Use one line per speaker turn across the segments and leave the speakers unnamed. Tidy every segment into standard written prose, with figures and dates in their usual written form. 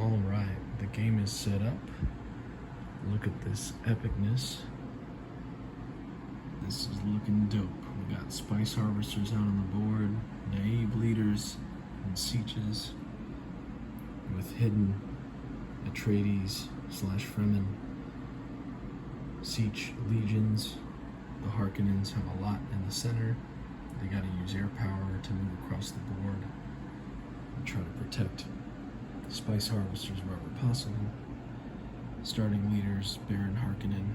Alright, the game is set up. Look at this epicness. This is looking dope. We got spice harvesters out on the board, naive leaders and sieges with hidden Atreides / Fremen siege legions. The Harkonnens have a lot in the center. They gotta use air power to move across the board and try to protect spice harvesters wherever possible. Starting leaders: Baron Harkonnen,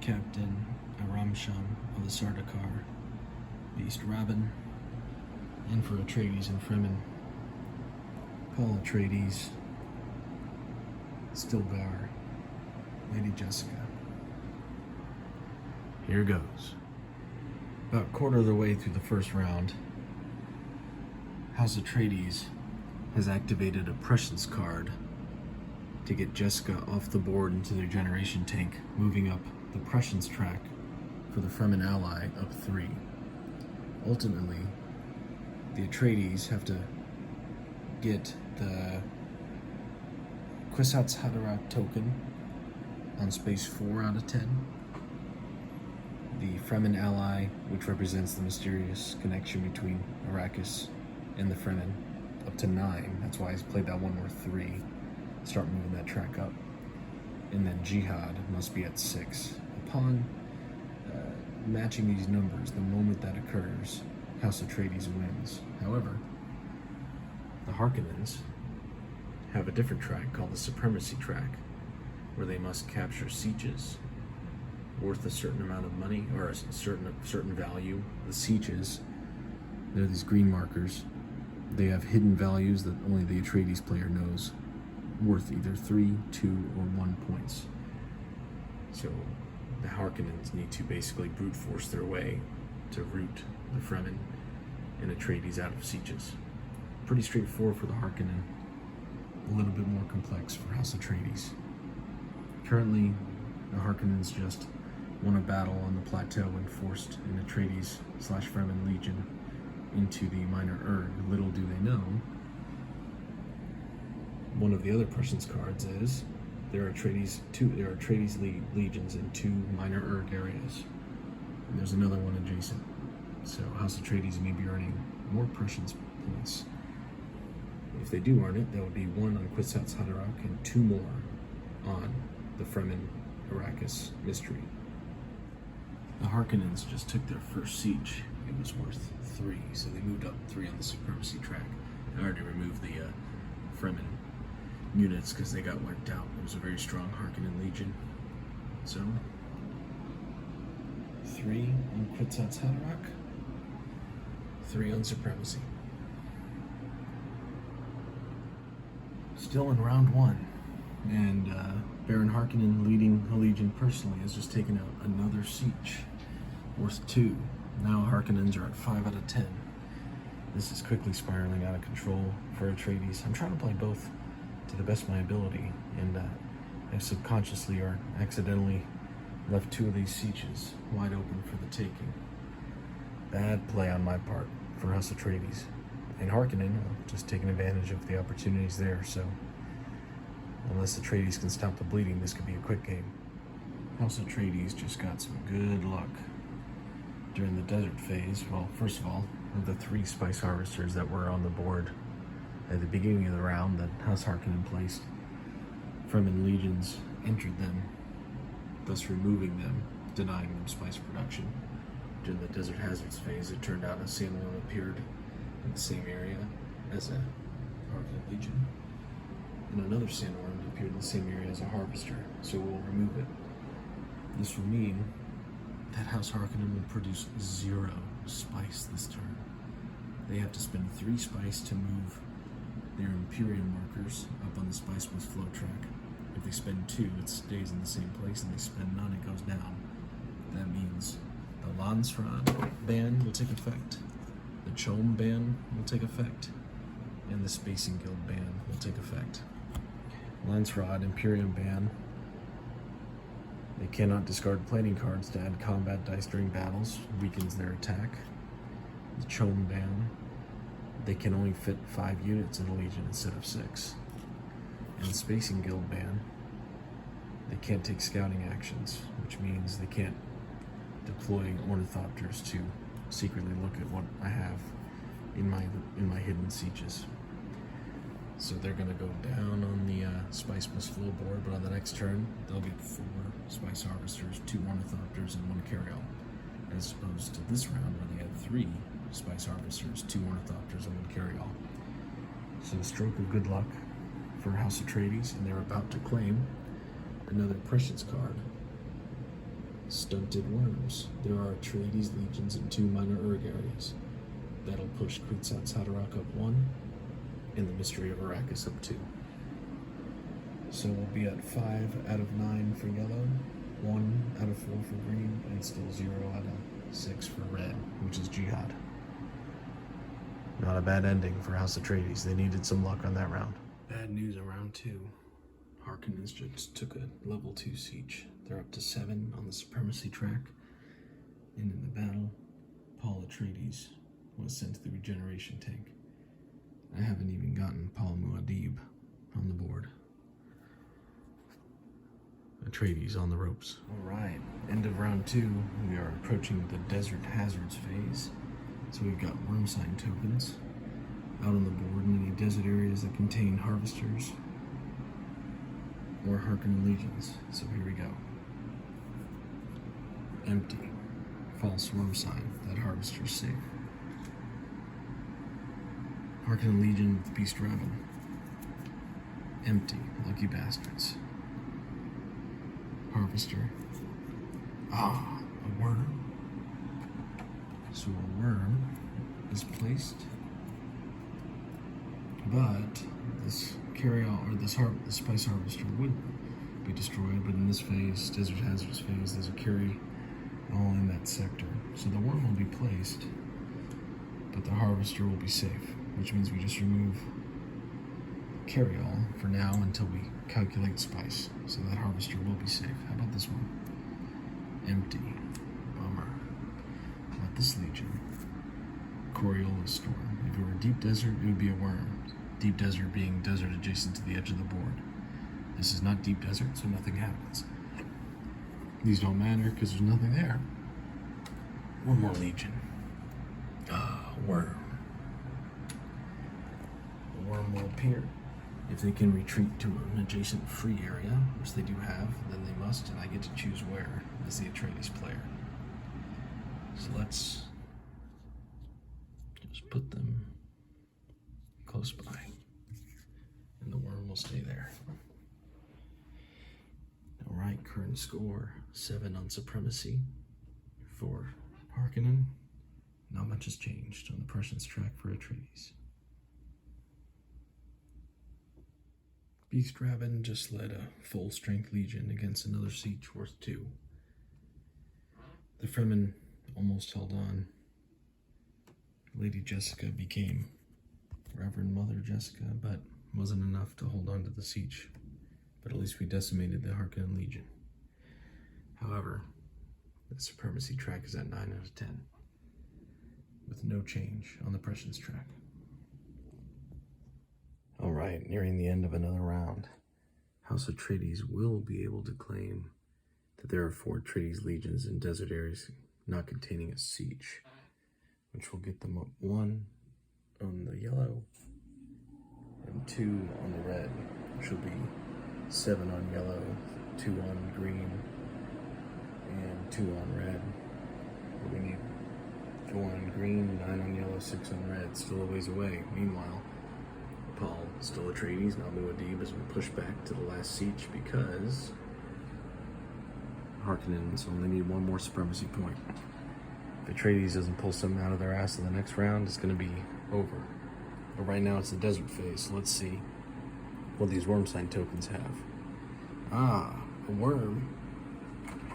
Captain Aramsham of the Sardaukar, Beast Rabban, and for Atreides and Fremen, Paul Atreides, Stilgar, Lady Jessica. Here goes. About a quarter of the way through the first round, House Atreides has activated a prescience card to get Jessica off the board into their generation tank, moving up the prescience track for the Fremen ally up 3. Ultimately, the Atreides have to get the Kwisatz Haderach token on space 4 out of 10. The Fremen ally, which represents the mysterious connection between Arrakis and the Fremen, up to 9. That's why he's played that one more 3. Start moving that track up. And then Jihad must be at 6. Upon matching these numbers, the moment that occurs, House Atreides wins. However, the Harkonnens have a different track called the Supremacy track, where they must capture sieges worth a certain amount of money or a certain value. The sieges, they're these green markers. They have hidden values that only the Atreides player knows, worth either 3, 2, or 1 points. So the Harkonnens need to basically brute force their way to root the Fremen and Atreides out of sieges. Pretty straightforward for the Harkonnen, a little bit more complex for House Atreides. Currently, the Harkonnens just won a battle on the plateau and forced an Atreides / Fremen legion into the Minor Urg. Little do they know, one of the other prescience cards is there are Atreides legions in 2 Minor Urg areas. And there's another one adjacent. So House Atreides may be earning more prescience points. If they do earn it, that would be 1 on Kwisatz Haderach and 2 more on the Fremen Arrakis mystery. The Harkonnens just took their first siege. It was worth 3, so they moved up 3 on the Supremacy track. I already removed the Fremen units because they got wiped out. It was a very strong Harkonnen legion. So 3 on Kwisatz Haderach, 3 on Supremacy. Still in round 1, and Baron Harkonnen, leading a legion personally, has just taken out another siege worth 2. Now Harkonnens are at 5 out of 10. This is quickly spiraling out of control for Atreides. I'm trying to play both to the best of my ability, and I subconsciously or accidentally left 2 of these sieges wide open for the taking. Bad play on my part for House Atreides. And Harkonnen just taking advantage of the opportunities there, so unless Atreides can stop the bleeding, this could be a quick game. House Atreides just got some good luck during the desert phase. Well, first of all, of the 3 spice harvesters that were on the board at the beginning of the round that House Harkonnen placed, Fremen legions entered them, thus removing them, denying them spice production. During the Desert Hazards phase, it turned out a sandworm appeared in the same area as a Harkonnen legion, and another sandworm appeared in the same area as a harvester, so we'll remove it. This will mean that House Harkonnen will produce 0 spice this turn. They have to spend 3 spice to move their Imperium markers up on the Spice Boost flow track. If they spend 2, it stays in the same place, and they spend none, it goes down. That means the Landsraad ban will take effect, the Chom ban will take effect, and the Spacing Guild ban will take effect. Landsraad Imperium ban: they cannot discard planning cards to add combat dice during battles, weakens their attack. The Chom ban: they can only fit 5 units in a legion instead of 6. And Spacing Guild ban. They can't take scouting actions, which means they can't deploy ornithopters to secretly look at what I have in my hidden sieges. So they're gonna go down on the Spice Must Flow board, but on the next turn they'll get 4 Spice Harvesters, 2 ornithopters, and 1 carryall, as opposed to this round where they had 3 Spice Harvesters, 2 ornithopters, and 1 carryall. So a stroke of good luck for House Atreides, and they're about to claim another prescience card. Stunted Worms. There are Atreides legions in 2 minor Urg areas. That'll push Kwisatz Haderach up 1, and the Mystery of Arrakis up 2. So we'll be at 5 out of 9 for yellow, 1 out of 4 for green, and still 0 out of 6 for red, which is Jihad. Not a bad ending for House Atreides. They needed some luck on that round. Bad news on round 2. Harkonnens just took a level 2 siege. They're up to 7 on the supremacy track. And in the battle, Paul Atreides was sent to the regeneration tank. I haven't even gotten Paul Muad'Dib on the board. Atreides on the ropes. Alright, end of round 2. We are approaching the Desert Hazards phase. So we've got worm sign tokens out on the board in any desert areas that contain harvesters or Harkonnen legions. So here we go. Empty. False worm sign. That harvester's safe. Harkonnen legion with Beast Raven. Empty. Lucky bastards. Harvester. Ah, a worm. So a worm is placed, but this carryall or this Spice Harvester would be destroyed. But in this phase, Desert Hazards phase, there's a carry all in that sector. So the worm will be placed, but the harvester will be safe, which means we just remove carryall for now until we calculate spice. So that harvester will be safe. How about this one? Empty. Bummer. Not this legion. Coriolis Storm. If it were deep desert, it would be a worm. Deep desert being desert adjacent to the edge of the board. This is not deep desert, so nothing happens. These don't matter because there's nothing there. One more legion. Worm. The worm will appear. If they can retreat to an adjacent free area, which they do have, then they must, and I get to choose where as the Atreides player. So let's just put them close by, and the worm will stay there. Alright, current score, 7 on supremacy for Harkonnen. Not much has changed on the prescience track for Atreides. Beast Raven just led a full strength legion against another siege worth 2. The Fremen almost held on. Lady Jessica became Reverend Mother Jessica, but wasn't enough to hold on to the siege. But at least we decimated the Harkonnen Legion. However, the supremacy track is at 9 out of 10, with no change on the prescience track. Alright, nearing the end of another round. House Atreides will be able to claim that there are 4 Atreides legions in desert areas not containing a siege, which will get them up 1 on the yellow and 2 on the red, which will be 7 on yellow, 2 on green, and 2 on red. But we need 4 on green, 9 on yellow, 6 on red, still a ways away. Meanwhile, Paul, still Atreides, now Muad'Dib, as we push back to the last siege because Harkonnens only need 1 more supremacy point. If Atreides doesn't pull something out of their ass in the next round, it's going to be over. But right now it's the desert phase, so let's see what these worm sign tokens have. A worm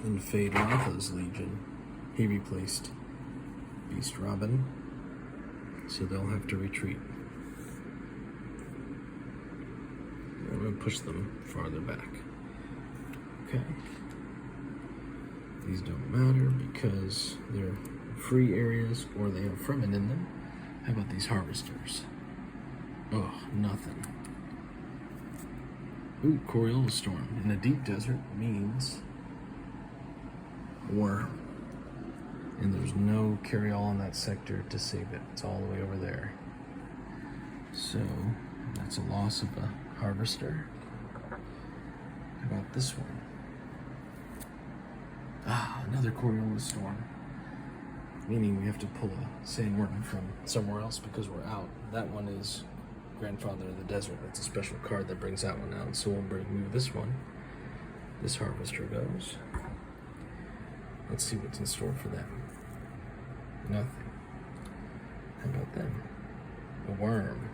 in Fade Ratha's legion. He replaced Beast Robin, so they'll have to retreat. I'm going to push them farther back. Okay. These don't matter because they're free areas or they have Fremen in them. How about these harvesters? Oh, nothing. Ooh, Coriolis storm in a deep desert means war. And there's no carry-all in that sector to save it. It's all the way over there. So that's a loss of a harvester. How about this one? Ah, another Coriolis storm. Meaning we have to pull a sandworm from somewhere else because we're out. That one is Grandfather of the Desert. That's a special card that brings that one out. So we'll move this one. This harvester goes. Let's see what's in store for them. Nothing. How about them? A worm.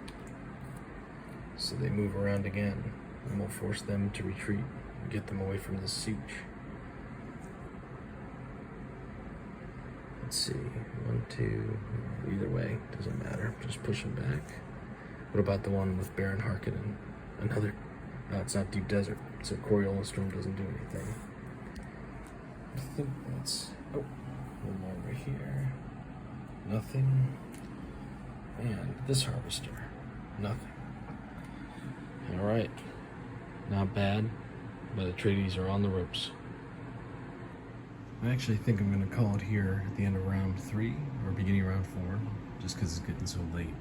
So they move around again, and we'll force them to retreat and get them away from this siege. Let's see, 1, 2, either way, doesn't matter, just push them back. What about the one with Baron Harkonnen? Another, no, it's not deep desert, so Coriolis storm doesn't do anything. I think that's, oh, one more over here. Nothing. And this harvester, nothing. All right, not bad, but Atreides are on the ropes. I actually think I'm going to call it here at the end of round 3 or beginning of round 4, just because it's getting so late.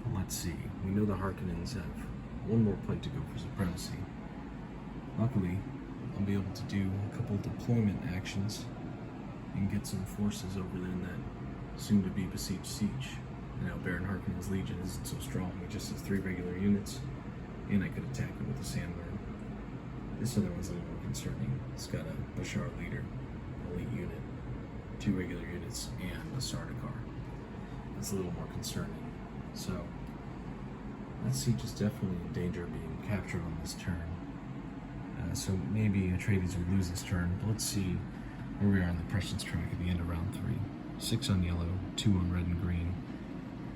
But let's see. We know the Harkonnens have one more point to go for supremacy. Luckily, I'll be able to do a couple deployment actions and get some forces over there in that soon-to-be besieged siege. You know, Baron Harkonnen's Legion isn't so strong. He just has 3 regular units, and I could attack him with a sandworm. This other one's a little more concerning. It's got a Bashar leader, elite unit, 2 regular units, and a Sardaukar. It's a little more concerning. So, that siege is definitely in danger of being captured on this turn. So maybe Atreides would lose this turn, but let's see where we are on the prescience track at the end of round 3. 6 on yellow, 2 on red and green,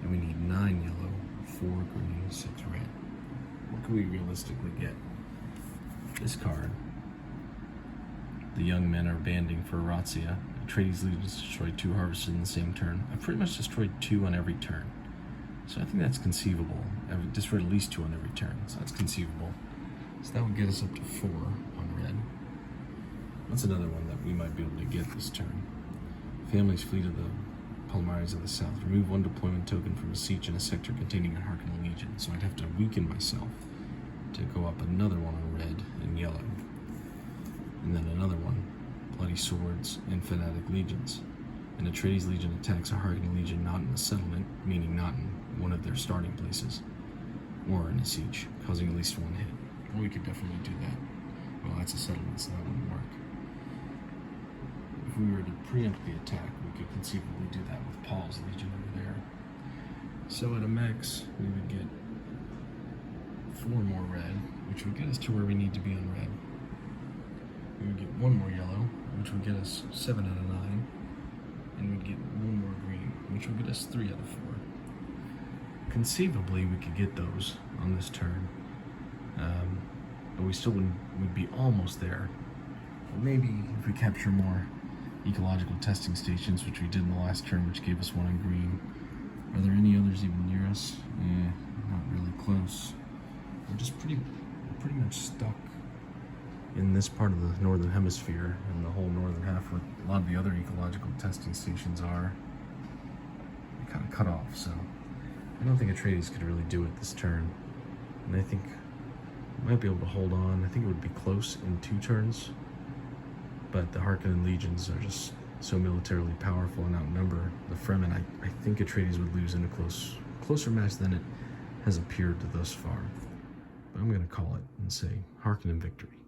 and we need 9 yellow, 4 green, 6 red. What can we realistically get? This card. The young men are banding for Razzia. Atreides leaders destroyed 2 harvests in the same turn. I've pretty much destroyed 2 on every turn. So I think that's conceivable. I've destroyed at least 2 on every turn, so that's conceivable. So that would get us up to 4 on red. That's another one that we might be able to get this turn. Families flee to the Palomares of the South. Remove 1 deployment token from a siege in a sector containing a Harkonnen Legion. So I'd have to weaken myself to go up another one on red and yellow. And then another one, Bloody Swords and Fanatic Legions. An Atreides Legion attacks a Harkonnen Legion not in a settlement, meaning not in one of their starting places, or in a siege, causing at least 1 hit. Well, we could definitely do that. Well, that's a settlement, so that wouldn't work. If we were to preempt the attack, we could conceivably do that with Paul's Legion over there. So at a max, we would get 4 more red, which would get us to where we need to be on red. We would get 1 more yellow, which would get us 7 out of 9. And we'd get 1 more green, which would get us 3 out of 4. Conceivably, we could get those on this turn. But we still would be almost there. But maybe if we capture more ecological testing stations, which we did in the last turn, which gave us 1 in green. Are there any others even near us? Not really close. We're just pretty much stuck in this part of the northern hemisphere, and the whole northern half, where a lot of the other ecological testing stations are kind of cut off. So I don't think Atreides could really do it this turn, and I think we might be able to hold on. I think it would be close in 2 turns, but the Harkonnen legions are just so militarily powerful and outnumber the Fremen. I think Atreides would lose in a closer match than it has appeared thus far. But I'm going to call it and say Harkonnen victory.